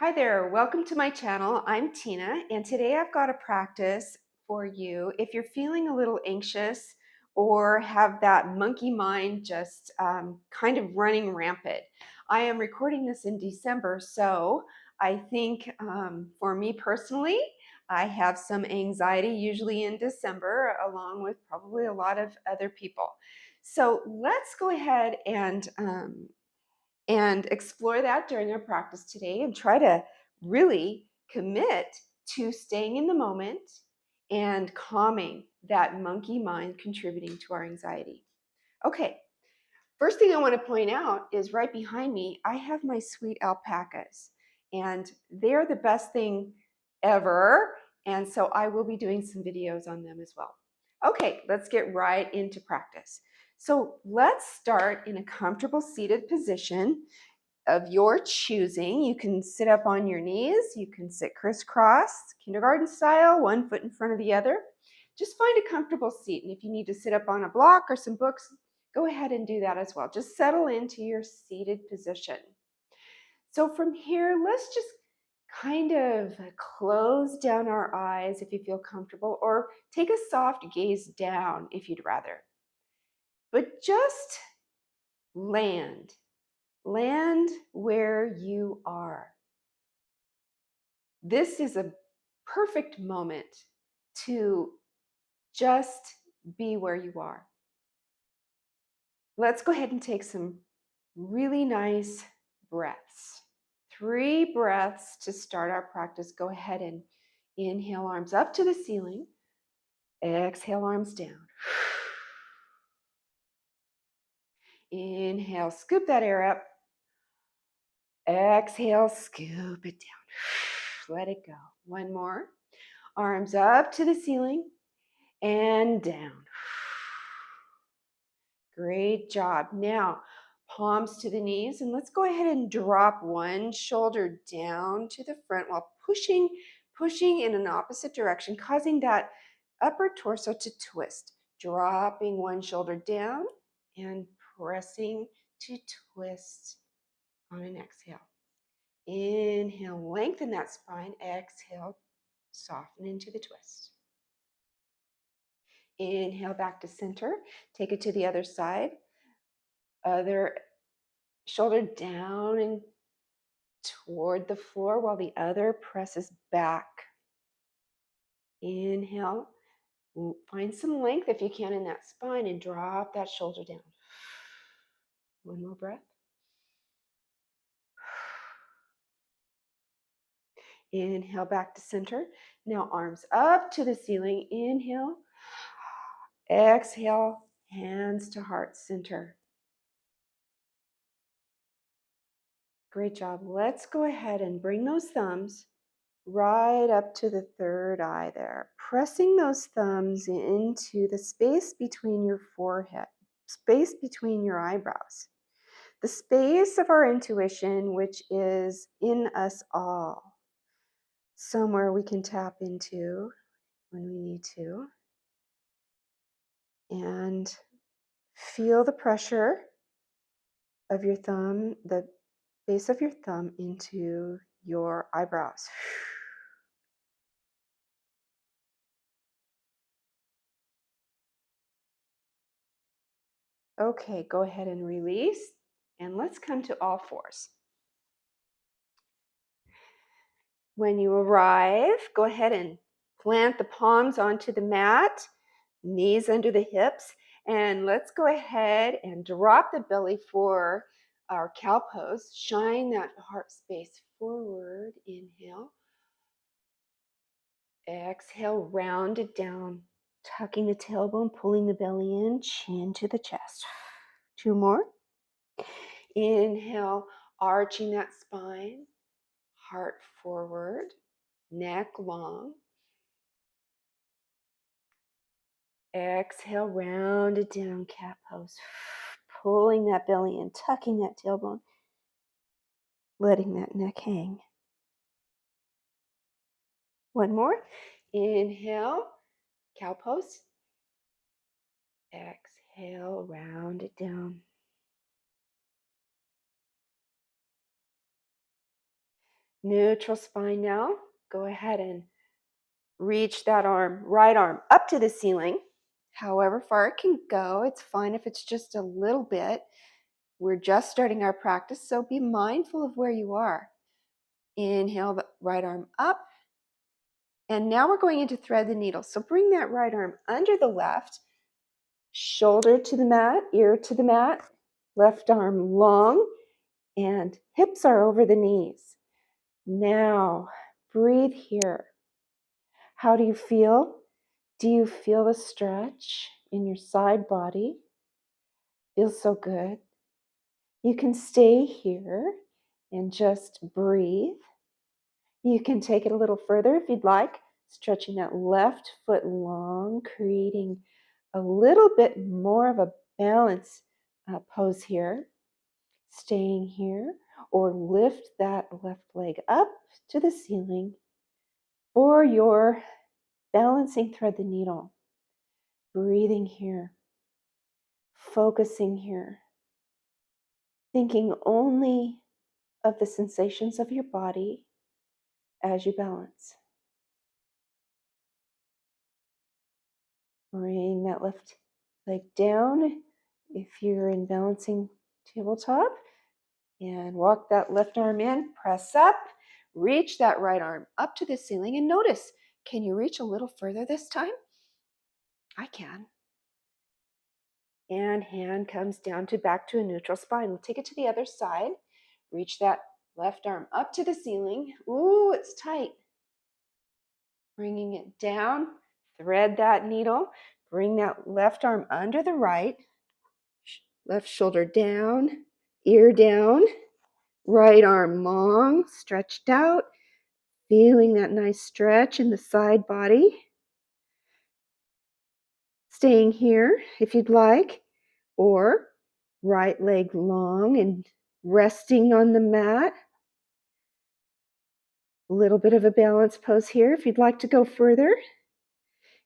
Hi there, welcome to my channel. I'm Tina, and today I've got a practice for you if you're feeling a little anxious or have that monkey mind just kind of running rampant. I am recording this in December, so I think for me personally, I have some anxiety usually in December, along with probably a lot of other people. So let's go ahead and explore that during our practice today and try to really commit to staying in the moment and calming that monkey mind contributing to our anxiety. Okay, first thing I want to point out is right behind me, I have my sweet alpacas, and they're the best thing ever. And so I will be doing some videos on them as well. Okay, let's get right into practice. So let's start in a comfortable seated position of your choosing. You can sit up on your knees, you can sit crisscross, kindergarten style, one foot in front of the other. Just find a comfortable seat, and if you need to sit up on a block or some books, go ahead and do that as well. Just settle into your seated position. So from here, let's just kind of close down our eyes if you feel comfortable, or take a soft gaze down if you'd rather. But just land. Land where you are. This is a perfect moment to just be where you are. Let's go ahead and take some really nice breaths. 3 breaths to start our practice. Go ahead and inhale, arms up to the ceiling. Exhale, arms down. Inhale, scoop that air up. Exhale, scoop it down. Let it go. One more. Arms up to the ceiling and down. Great job. Now, palms to the knees, and let's go ahead and drop one shoulder down to the front while pushing in an opposite direction, causing that upper torso to twist. Dropping one shoulder down and pressing to twist on an exhale. Inhale, lengthen that spine. Exhale, soften into the twist. Inhale back to center. Take it to the other side. Other shoulder down and toward the floor while the other presses back. Inhale. Find some length if you can in that spine and drop that shoulder down. One more breath. Inhale back to center. Now arms up to the ceiling. Inhale. Exhale. Hands to heart center. Great job. Let's go ahead and bring those thumbs right up to the third eye there, pressing those thumbs into the space between your forehead, space between your eyebrows, the space of our intuition, which is in us all, somewhere we can tap into when we need to. And feel the pressure of your thumb, the base of your thumb into your eyebrows. Okay, go ahead and release, and let's come to all fours. When you arrive, go ahead and plant the palms onto the mat, knees under the hips, and let's go ahead and drop the belly for our cow pose. Shine that heart space forward. Inhale. Exhale, round it down, tucking the tailbone, pulling the belly in, chin to the chest. 2 more. Inhale, arching that spine, heart forward, neck long. Exhale, round it down, cat pose. Pulling that belly in, tucking that tailbone, letting that neck hang. One more. Inhale, cow pose. Exhale, round it down. Neutral spine now. Go ahead and reach that arm, right arm, up to the ceiling. However far it can go, it's fine if it's just a little bit. We're just starting our practice, so be mindful of where you are. Inhale the right arm up. And now we're going into thread the needle. So bring that right arm under the left, shoulder to the mat, ear to the mat, left arm long, and hips are over the knees. Now, breathe here. How do you feel? Do you feel the stretch in your side body? Feels so good. You can stay here and just breathe. You can take it a little further if you'd like, stretching that left foot long, creating a little bit more of a balance pose here. Staying here, or lift that left leg up to the ceiling for your balancing thread the needle. Breathing here, focusing here, thinking only of the sensations of your body as you balance. Bring that left leg down if you're in balancing tabletop, and walk that left arm in, press up, reach that right arm up to the ceiling, and notice, can you reach a little further this time? I can. And hand comes down to back to a neutral spine. We'll take it to the other side. Reach that left arm up to the ceiling. Ooh, it's tight. Bringing it down, thread that needle. Bring that left arm under the right. Left shoulder down, ear down. Right arm long, stretched out. Feeling that nice stretch in the side body. Staying here if you'd like, or right leg long and resting on the mat. A little bit of a balance pose here if you'd like to go further.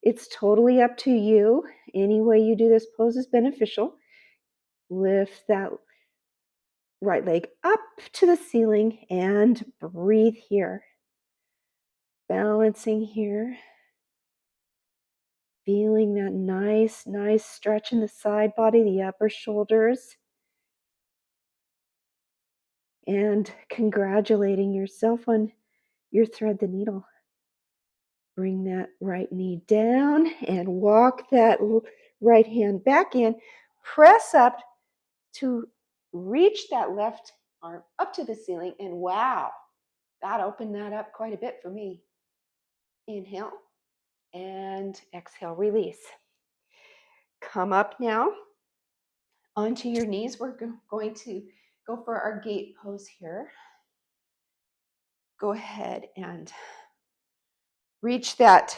It's totally up to you. Any way you do this pose is beneficial. Lift that right leg up to the ceiling and breathe here. Balancing here. Feeling that nice stretch in the side body, the upper shoulders. And congratulating yourself on your thread the needle. Bring that right knee down and walk that right hand back in. Press up to reach that left arm up to the ceiling. And wow, that opened that up quite a bit for me. Inhale and exhale, release. Come up now onto your knees. We're going to go for our gate pose here. Go ahead and reach that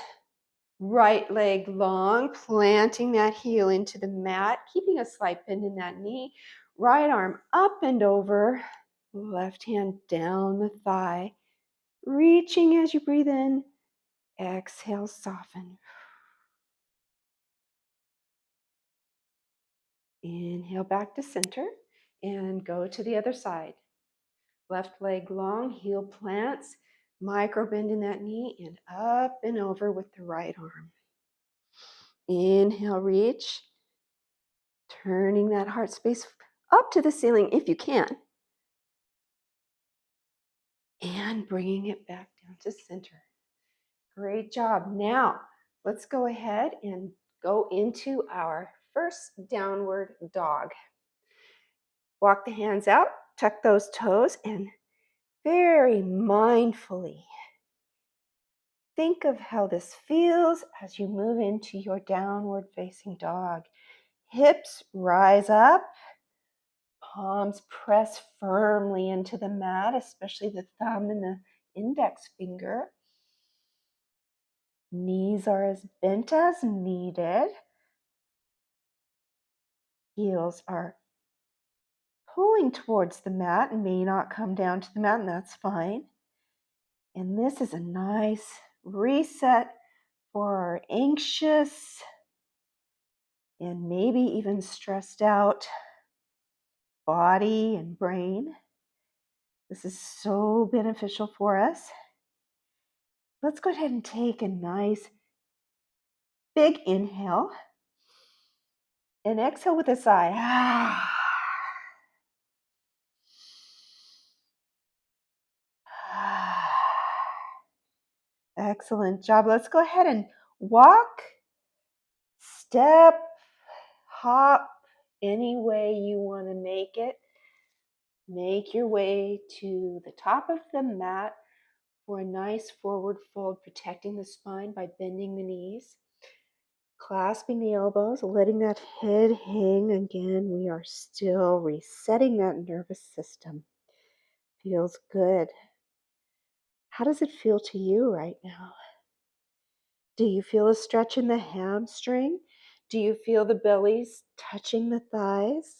right leg long, planting that heel into the mat, keeping a slight bend in that knee. Right arm up and over, left hand down the thigh. Reaching as you breathe in. Exhale, soften. Inhale back to center and go to the other side. Left leg long, heel plants, micro bend in that knee, and up and over with the right arm. Inhale, reach. Turning that heart space up to the ceiling if you can. And bringing it back down to center. Great job. Now, let's go ahead and go into our first downward dog. Walk the hands out, tuck those toes, and very mindfully think of how this feels as you move into your downward facing dog. Hips rise up. Palms press firmly into the mat, especially the thumb and the index finger. Knees are as bent as needed. Heels are pulling towards the mat and may not come down to the mat, and that's fine. And this is a nice reset for our anxious and maybe even stressed out body and brain. This is so beneficial for us. Let's go ahead and take a nice big inhale and exhale with a sigh. Excellent job. Let's go ahead and walk, step, hop, any way you want to make it. Make your way to the top of the mat for a nice forward fold, protecting the spine by bending the knees, clasping the elbows, letting that head hang. Again, we are still resetting that nervous system. Feels good. How does it feel to you right now? Do you feel a stretch in the hamstring? Do you feel the bellies touching the thighs?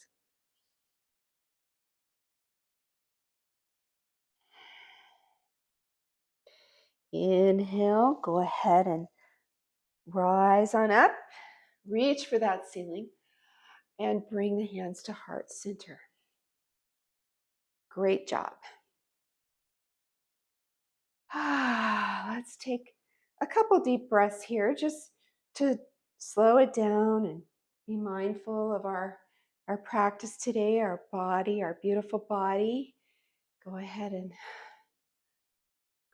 Inhale, go ahead and rise on up. Reach for that ceiling and bring the hands to heart center. Great job. Let's take a couple deep breaths here just to slow it down and be mindful of our practice today, our body, our beautiful body. Go ahead and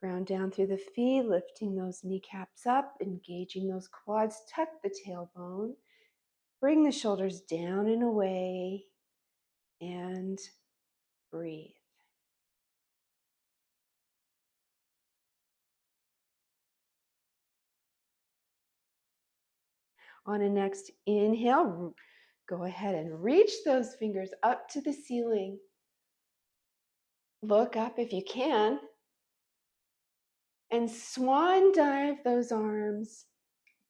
ground down through the feet, lifting those kneecaps up, engaging those quads, tuck the tailbone, bring the shoulders down and away, and breathe. On a next inhale, go ahead and reach those fingers up to the ceiling. Look up if you can. And swan dive those arms.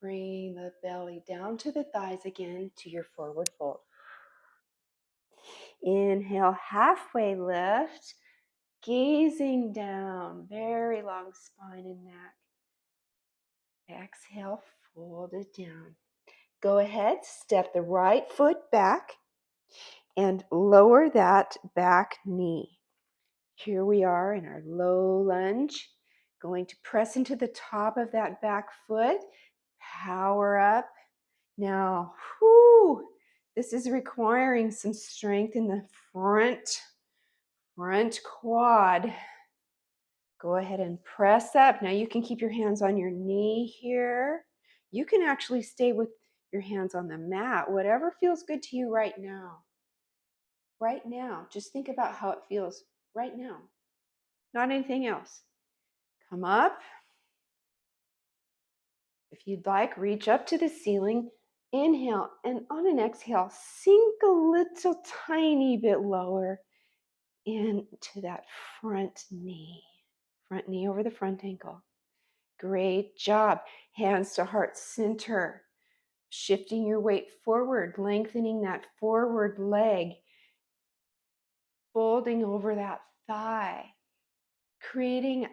Bring the belly down to the thighs again to your forward fold. Inhale, halfway lift, gazing down, very long spine and neck. Exhale, fold it down. Go ahead, step the right foot back and lower that back knee. Here we are in our low lunge, going to press into the top of that back foot, power up. Now, this is requiring some strength in the front quad. Go ahead and press up. Now you can keep your hands on your knee here. You can actually stay with your hands on the mat, whatever feels good to you right now. Right now, just think about how it feels right now, not anything else. Come up. If you'd like, reach up to the ceiling. Inhale, and on an exhale, sink a little tiny bit lower into that front knee over the front ankle. Great job. Hands to heart center, shifting your weight forward, lengthening that forward leg, folding over that thigh, creating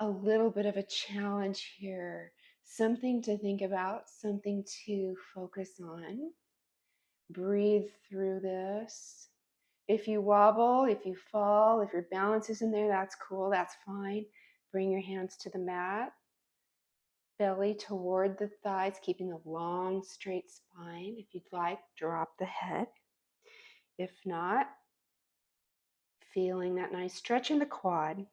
a little bit of a challenge here. Something to think about, something to focus on. Breathe through this. If you wobble, if you fall, if your balance isn't there, that's cool, that's fine. Bring your hands to the mat. Belly toward the thighs, keeping a long, straight spine. If you'd like, drop the head. If not, feeling that nice stretch in the quad.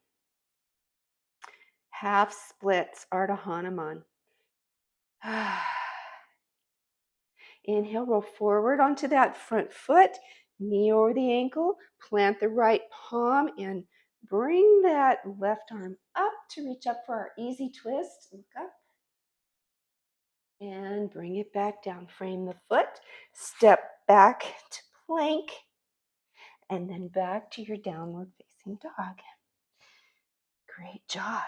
Half splits, Ardha Hanuman. Inhale, roll forward onto that front foot, knee over the ankle, plant the right palm, and bring that left arm up to reach up for our easy twist. Look up. And bring it back down. Frame the foot, step back to plank, and then back to your downward facing dog. Great job.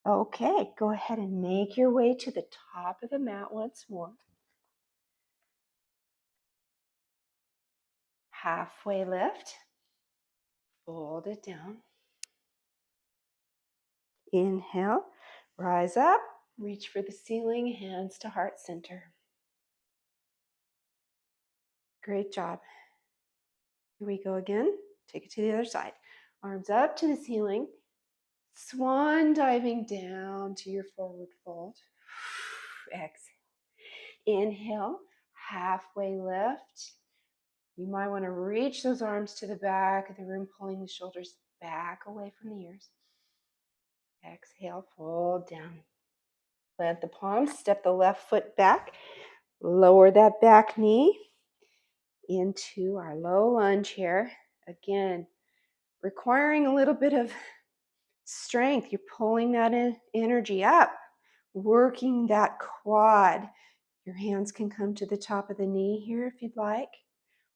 Okay, go ahead and make your way to the top of the mat once more. Halfway lift. Fold it down. Inhale, rise up, reach for the ceiling, hands to heart center. Great job. Here we go again. Take it to the other side. Arms up to the ceiling. Swan diving down to your forward fold. Exhale. Inhale, halfway lift. You might want to reach those arms to the back of the room, pulling the shoulders back away from the ears. Exhale, fold down. Plant the palms, step the left foot back. Lower that back knee into our low lunge here. Again, requiring a little bit of strength. You're pulling that energy up, working that quad. Your hands can come to the top of the knee here if you'd like,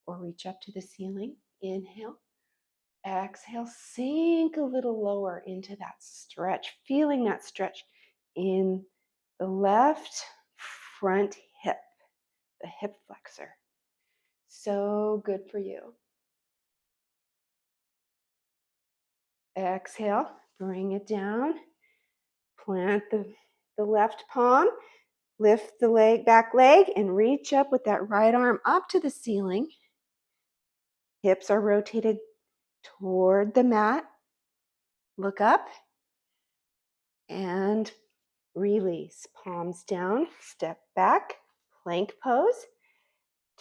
or reach up to the ceiling. Inhale. Exhale, sink a little lower into that stretch, feeling that stretch in the left front hip, the hip flexor. So good for you. Exhale, bring it down. Plant the left palm, lift the back leg, and reach up with that right arm up to the ceiling. Hips are rotated toward the mat. Look up and release. Palms down, step back, plank pose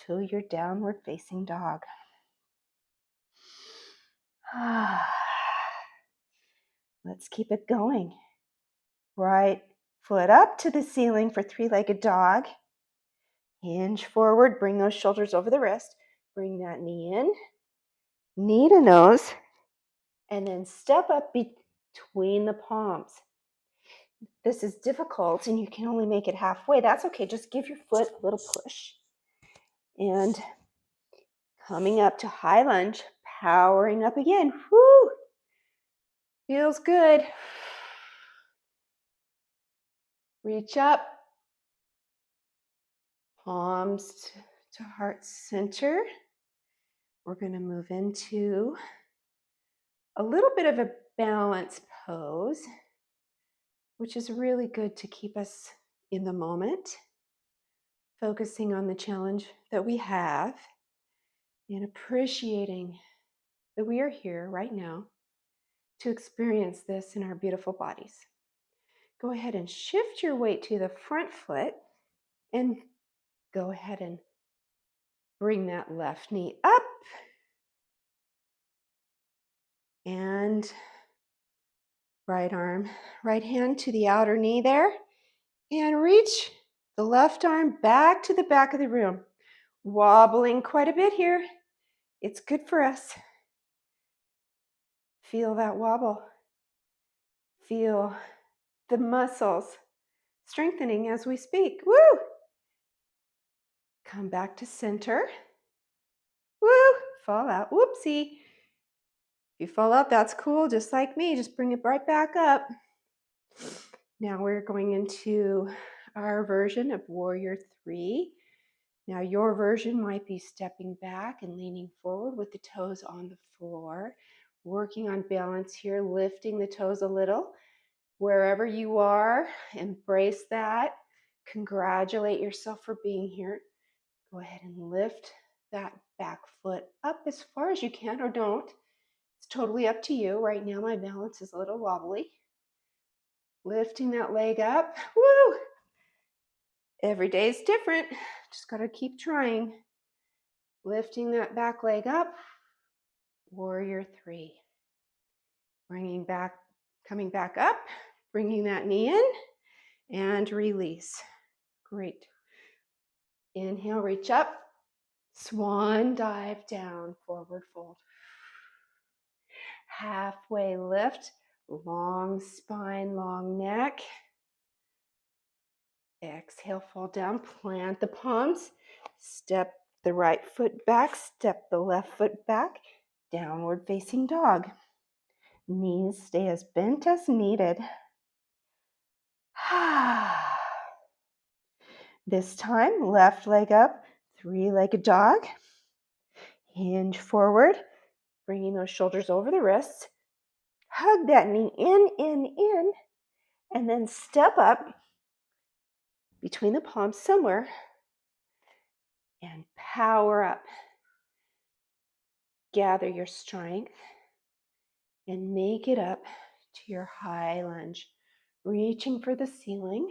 to your downward facing dog. Let's keep it going. Right foot up to the ceiling for three-legged dog. Hinge forward, bring those shoulders over the wrist. Bring that knee in, knee to nose, and then step up between the palms. This is difficult and you can only make it halfway. That's okay. Just give your foot a little push. And coming up to high lunge, powering up again. Woo! Feels good. Reach up. Palms to heart center. We're going to move into a little bit of a balance pose, which is really good to keep us in the moment, focusing on the challenge that we have and appreciating that we are here right now to experience this in our beautiful bodies. Go ahead and shift your weight to the front foot and go ahead and bring that left knee up and right hand to the outer knee there, and reach the left arm back to the back of the room. Wobbling quite a bit here. It's good for us. Feel that wobble. Feel the muscles strengthening as we speak. Woo! Come back to center. Woo! Fall out. Whoopsie. If you fall out, that's cool, just like me. Just bring it right back up. Now we're going into our version of Warrior 3. Now your version might be stepping back and leaning forward with the toes on the floor, working on balance here, lifting the toes a little. Wherever you are, embrace that. Congratulate yourself for being here. Go ahead and lift that back foot up as far as you can, or don't. It's totally up to you. Right now my balance is a little wobbly. Lifting that leg up. Woo! Every day is different. Just got to keep trying. Lifting that back leg up. Warrior 3. Coming back up, bringing that knee in, and release. Great. Inhale, reach up. Swan dive down, forward fold. Halfway lift, long spine, long neck. Exhale, fall down, plant the palms, step the right foot back, step the left foot back, downward facing dog. Knees stay as bent as needed. This time, left leg up, three-legged dog. Hinge forward, bringing those shoulders over the wrists. Hug that knee in, and then step up between the palms somewhere and power up. Gather your strength and make it up to your high lunge, reaching for the ceiling,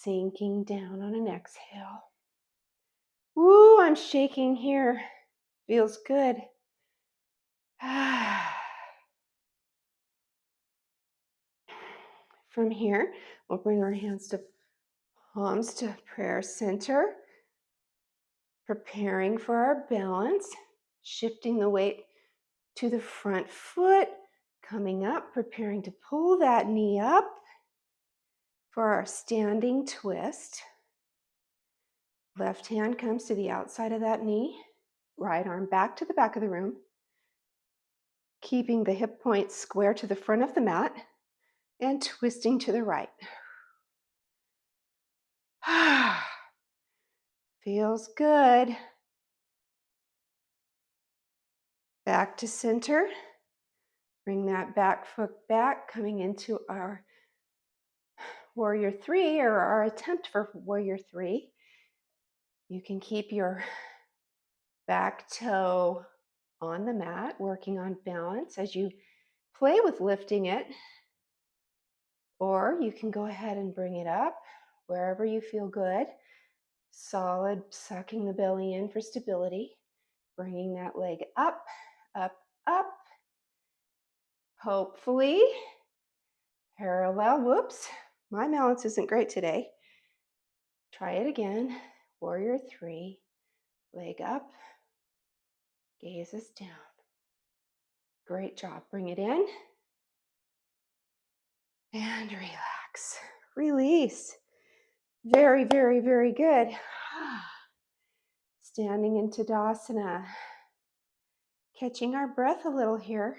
sinking down on an exhale. Woo, I'm shaking here. Feels good. From here, we'll bring our hands to palms to prayer center, preparing for our balance, shifting the weight to the front foot, coming up, preparing to pull that knee up for our standing twist. Left hand comes to the outside of that knee, right arm back to the back of the room, keeping the hip points square to the front of the mat and twisting to the right. Feels good. Back to center. Bring that back foot back, coming into our warrior three, or our attempt for warrior three. You can keep your back toe on the mat, working on balance as you play with lifting it. Or you can go ahead and bring it up wherever you feel good. Solid, sucking the belly in for stability. Bringing that leg up, up, up. Hopefully, parallel. Whoops, my balance isn't great today. Try it again. Warrior three. Leg up, gazes down. Great job. Bring it in. And relax. Release. Very, very, very good. Standing in Tadasana. Catching our breath a little here.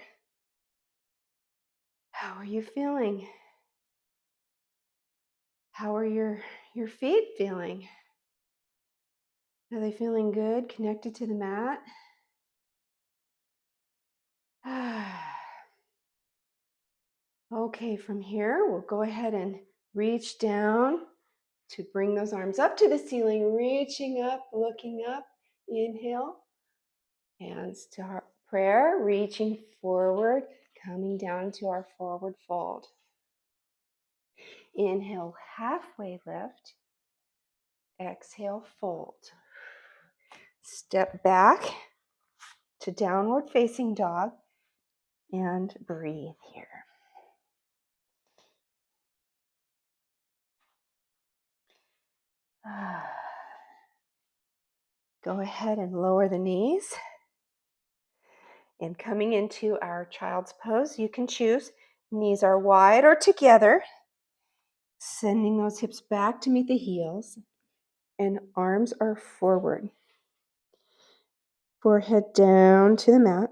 How are you feeling? How are your feet feeling? Are they feeling good, connected to the mat? Okay, from here, we'll go ahead and reach down to bring those arms up to the ceiling, reaching up, looking up. Inhale, hands to our prayer, reaching forward, coming down to our forward fold. Inhale, halfway lift. Exhale, fold. Step back to downward facing dog and breathe here. Go ahead and lower the knees. And coming into our child's pose, you can choose. Knees are wide or together. Sending those hips back to meet the heels. And arms are forward. Forehead down to the mat.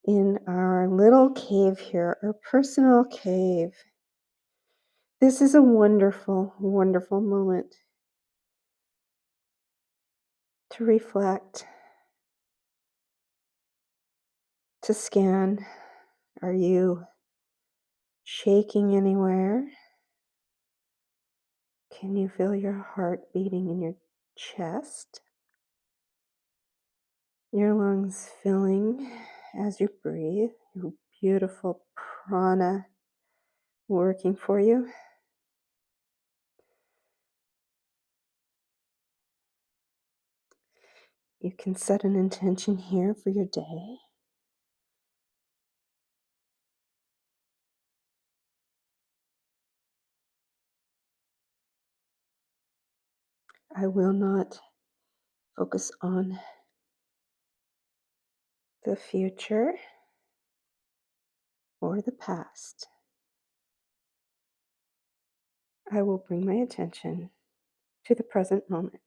In our little cave here, our personal cave. This is a wonderful, wonderful moment to reflect, to scan. Are you shaking anywhere? Can you feel your heart beating in your chest? Your lungs filling as you breathe, your beautiful prana working for you. You can set an intention here for your day. I will not focus on the future or the past. I will bring my attention to the present moment.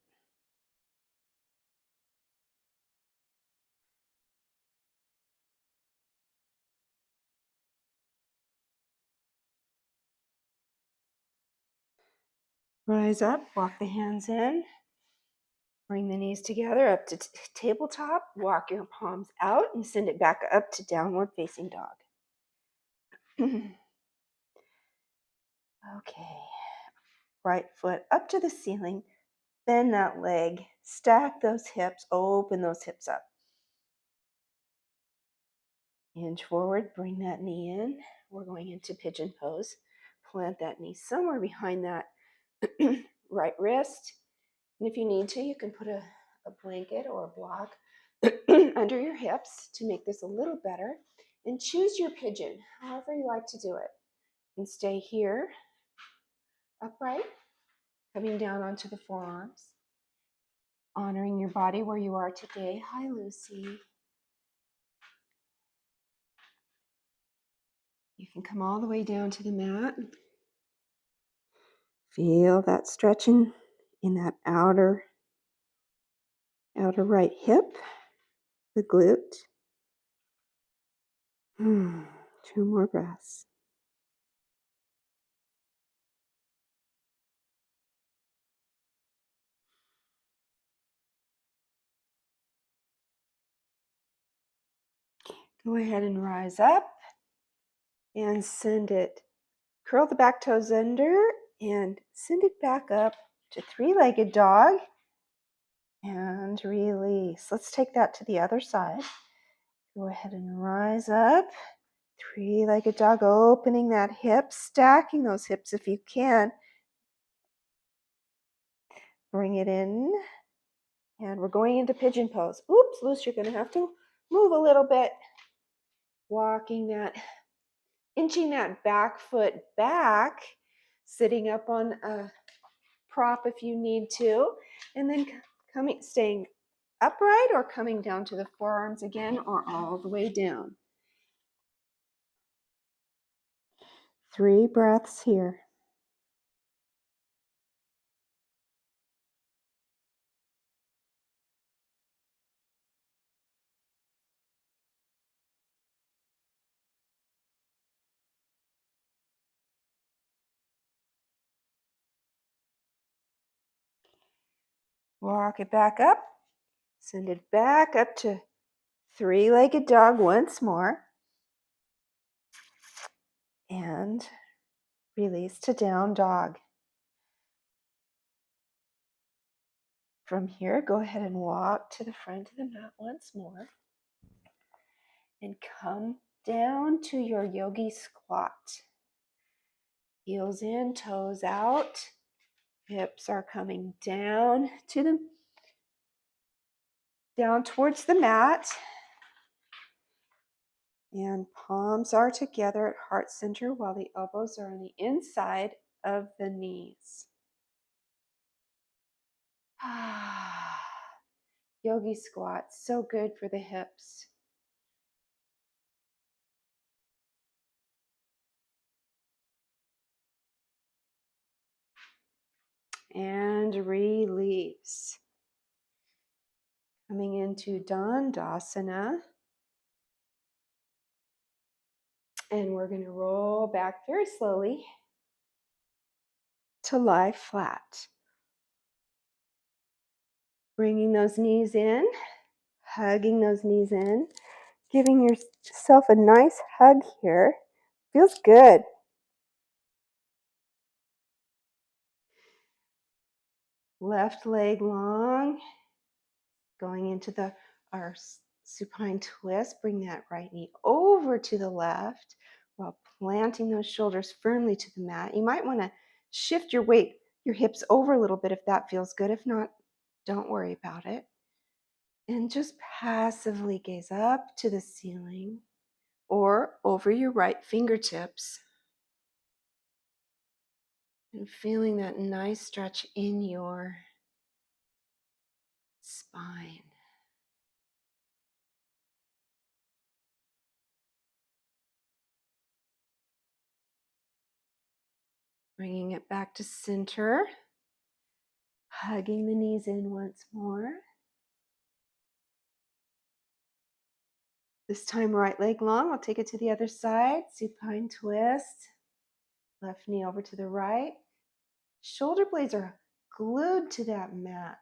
Rise up, walk the hands in, bring the knees together up to tabletop, walk your palms out and send it back up to downward facing dog. Okay, right foot up to the ceiling, bend that leg, stack those hips, open those hips up. Inch forward, bring that knee in. We're going into pigeon pose. Plant that knee somewhere behind that right wrist. And if you need to, you can put a blanket or a block under your hips to make this a little better. And choose your pigeon, however you like to do it. And stay here, upright, coming down onto the forearms. Honoring your body where you are today. Hi, Lucy. You can come all the way down to the mat. Feel that stretching in that outer right hip, the glute. 2 more breaths. Go ahead and rise up and send it. Curl the back toes under and send it back up to 3-legged dog and release. Let's take that to the other side. Go ahead and rise up. 3-legged dog, opening that hip, stacking those hips if you can. Bring it in. And we're going into pigeon pose. Oops, Luce, you're going to have to move a little bit. Walking that, inching that back foot back, sitting up on a prop if you need to, and then staying upright or coming down to the forearms again or all the way down. 3 breaths here. Walk it back up. Send it back up to 3-legged dog once more. And release to down dog. From here, go ahead and walk to the front of the mat once more. And come down to your yogi squat. Heels in, toes out. Hips are coming down towards the mat. And palms are together at heart center while the elbows are on the inside of the knees. Yogi squat, so good for the hips. And release. Coming into Dandasana. And we're going to roll back very slowly to lie flat. Bringing those knees in, hugging those knees in, giving yourself a nice hug here. Feels good. Left leg long, going into our supine twist. Bring that right knee over to the left while planting those shoulders firmly to the mat. You might want to shift your weight, your hips over a little bit if that feels good. If not, don't worry about it. And just passively gaze up to the ceiling or over your right fingertips. And feeling that nice stretch in your spine. Bringing it back to center. Hugging the knees in once more. This time, right leg long. We'll take it to the other side. Supine twist. Left knee over to the right. Shoulder blades are glued to that mat.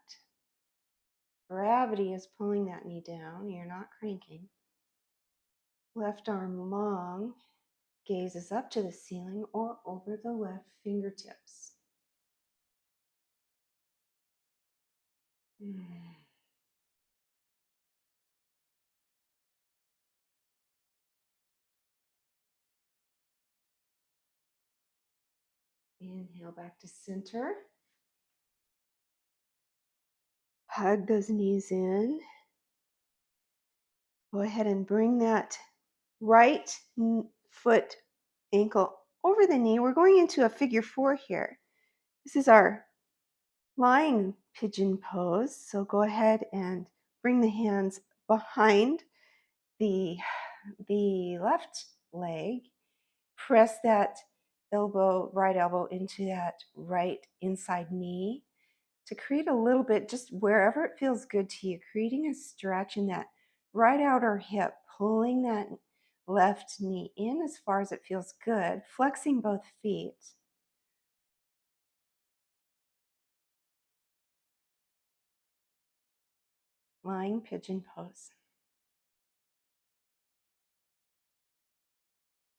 Gravity is pulling that knee down. You're not cranking. Left arm long. Gazes up to the ceiling or over the left fingertips. Inhale back to center. Hug those knees in. Go ahead and bring that right foot ankle over the knee. We're going into a figure 4 here. This is our lying pigeon pose. So go ahead and bring the hands behind the left leg. Press that right elbow into that right inside knee to create a little bit, just wherever it feels good to you, creating a stretch in that right outer hip, pulling that left knee in as far as it feels good, flexing both feet. Lying pigeon pose.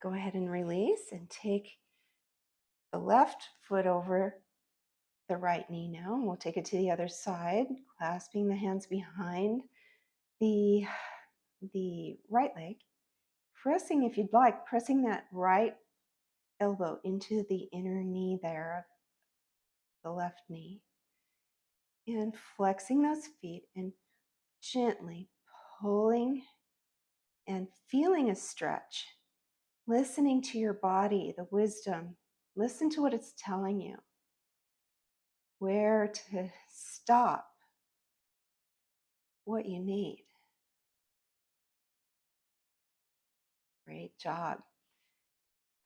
Go ahead and release and take the left foot over the right knee now. And we'll take it to the other side, clasping the hands behind the right leg. Pressing, if you'd like, pressing that right elbow into the inner knee there of the left knee. And flexing those feet and gently pulling and feeling a stretch. Listening to your body, the wisdom. Listen to what it's telling you. Where to stop, what you need. Great job.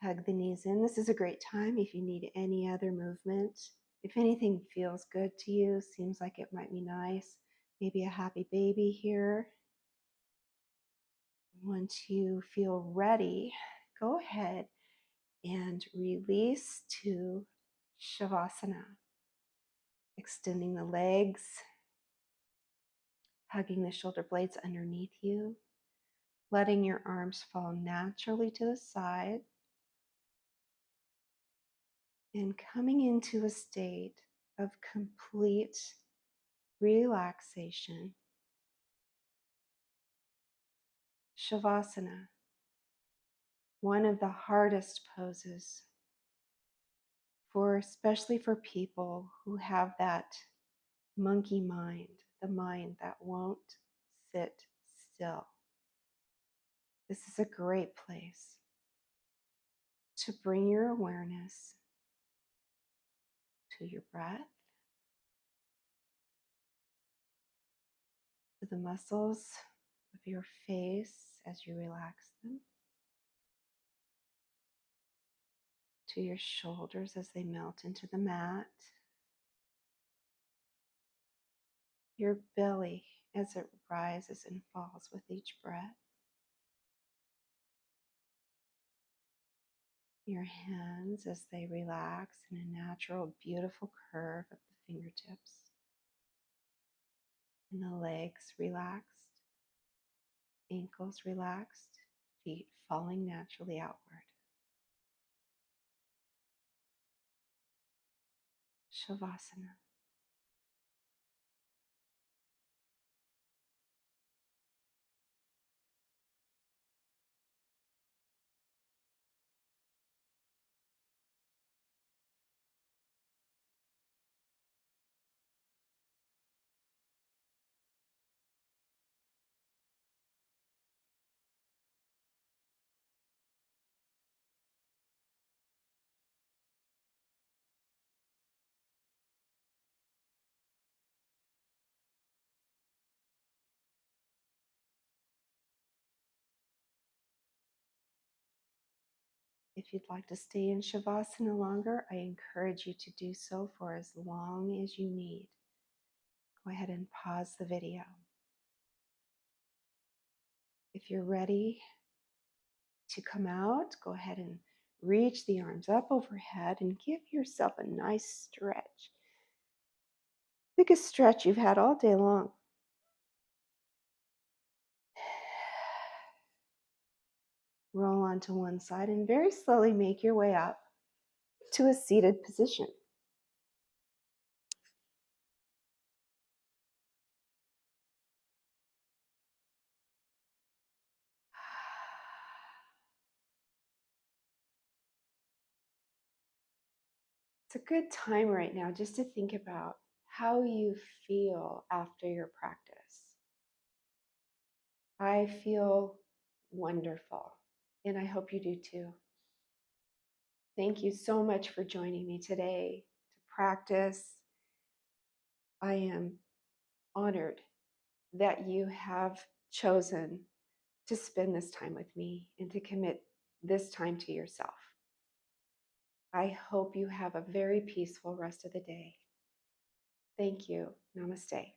Hug the knees in. This is a great time if you need any other movement. If anything feels good to you, seems like it might be nice, maybe a happy baby here. Once you feel ready, go ahead and release to Shavasana. Extending the legs, hugging the shoulder blades underneath you, letting your arms fall naturally to the side, and coming into a state of complete relaxation. Shavasana, one of the hardest poses especially for people who have that monkey mind, the mind that won't sit still. This is a great place to bring your awareness to your breath, to the muscles of your face as you relax them, to your shoulders as they melt into the mat, your belly as it rises and falls with each breath, your hands as they relax in a natural, beautiful curve of the fingertips, and the legs relaxed, ankles relaxed, feet falling naturally outward. Shavasana. If you'd like to stay in Shavasana longer, I encourage you to do so for as long as you need. Go ahead and pause the video. If you're ready to come out, go ahead and reach the arms up overhead and give yourself a nice stretch. Biggest stretch you've had all day long. Roll onto one side and very slowly make your way up to a seated position. It's a good time right now just to think about how you feel after your practice. I feel wonderful, and I hope you do too. Thank you so much for joining me today to practice. I am honored that you have chosen to spend this time with me and to commit this time to yourself. I hope you have a very peaceful rest of the day. Thank you. Namaste.